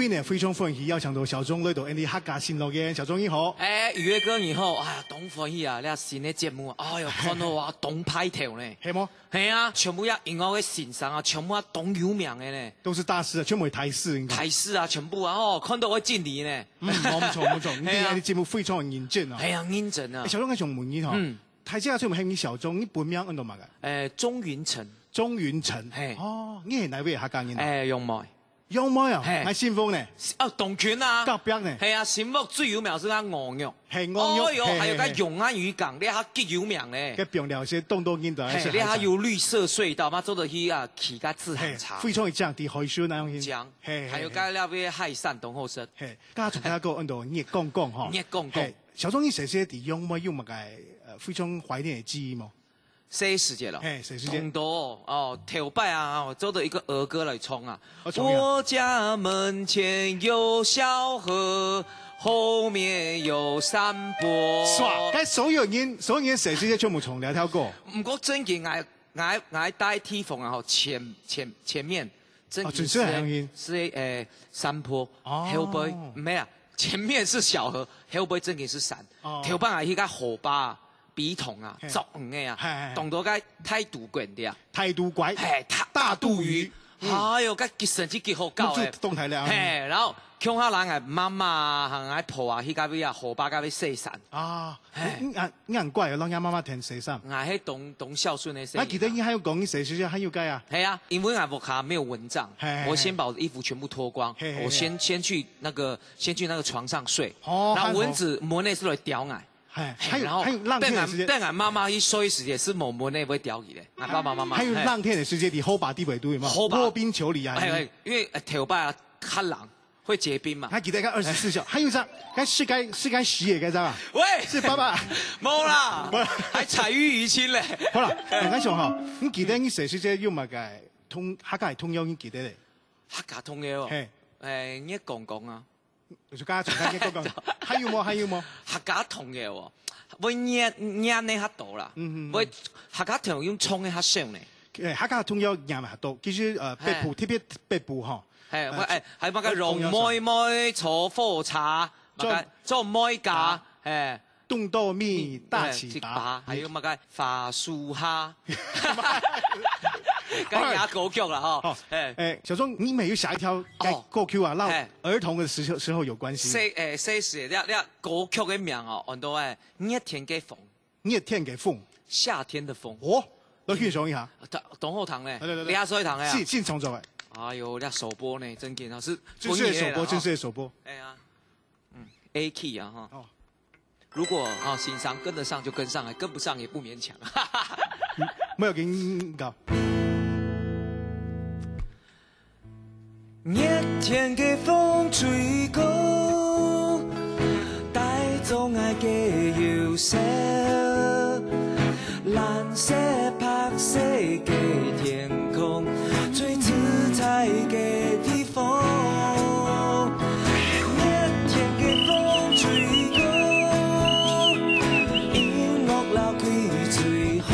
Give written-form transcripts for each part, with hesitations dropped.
边呢非常欢喜邀请到小钟来到 Andy 客家新乐嘅，小钟你好。宇月哥你好，哎呀，董欢喜啊！你新嘅节目，哎呦，看到我董派头呢，系么？系啊，全部要音乐嘅欣赏啊，全部要董有名嘅呢，都是大师啊，全部系台式应该。台式啊，全部啊，哦，看到我敬礼呢。冇错冇错，你哋节目非常认真啊。系啊，认真啊。小钟嘅上问你嗬，台姐出面係你小钟，你本名按度嘛嘅？钟云成。钟云成。係。哦，你係哪位客家人？楊梅。楊梅啊，係先鋒呢？董權啊。隔壁呢？係啊，新福最有名是啱鵝肉。係鵝肉。哎呦，還有個永安漁港，你下極有名咧。嘅邊條些東東見到。係，你下有綠色隧道嘛，做到去啊，起個自行車。非常正啲海鮮那樣嘢。講。係。還有個那邊海產董後生。係。家從一個按度熱講講嗬。熱講講。小鐘，你寫啲楊梅有乜嘅非常懷念嘅記憶嗎？誰時節咯？誰時節？很多哦，頭擺啊，我做到一個兒歌來唱啊。我家門前有小河，後面有山坡。哇！咁所有人誰時節全部唱兩條歌。唔過真嘅我帶 T 鳳啊，前面真是山坡，後背唔係啊，前面是小河，後背真嘅是山。頭擺係一個河壩。筆筒啊，作魚嘅啊，當到個態度怪啲啊，態度怪，係大肚魚，哎呦，個結成之結好高嘅，動態量，係，然後鄉下人嘅媽媽行喺婆啊，去嗰邊啊，河壩嗰邊洗衫，啊，硬怪啊，讓人媽媽聽洗衫，我係董孝順嘅。我記得你還有講你洗時還有計啊，係啊，因為我屋下沒有蚊帳，我先把我的衣服全部脫光，我先去那個床上睡，然後蚊子門內是來叼我。還有浪天的時間，但俺媽媽一睡時也是某門內會叼你的，俺爸爸媽媽。還有浪天的時間，你後把地位對嘛？破冰球裡啊，因為頭擺啊較冷，會結冰嘛。還記得個24小時，還有啥？該是該洗嘅，該咋嘛？喂，是爸爸，冇啦，還彩玉魚親咧。好啦，我想哈，你記得你洗時間有乜嘅客家通謠？你記得咧？客家通謠，你講啊。就家從家講講，還有冇？客家通嘅喎，我念呢較多啦，我客家通用唱嘅較少呢。客家通謠念較多，其實北部特別北部嗬。係乜嘅龍妹妹坐火車，做妹架，東多咪大旗把，還有乜嘅法樹蝦。跟也歌曲啦，哈！小鐘，你咪要寫一條歌曲啊，鬧兒童嘅時候有關係。寫時，你歌曲嘅名哦，按到熱天嘅風，熱天嘅風，夏天的風。哦，我欣賞一下。董後堂咧，你下水堂咧。先創作嘅。哎呦，你首播呢，真嘅，是正式首播，正式首播。哎呀，A key 啊，哈。哦。如果欣賞跟得上就跟上來，跟不上也不勉強。沒有給你搞。熱天嘅風吹過，帶走我嘅憂傷，藍色白色嘅天空，最自在嘅地方。熱天嘅風吹過，音樂流佢最好，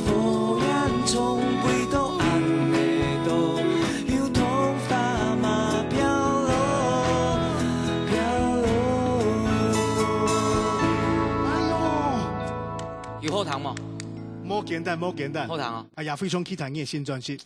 火焰從背到眼眉度。有後堂冇？冇簡單，後堂啊！哎呀，非常期待你嘅新專輯。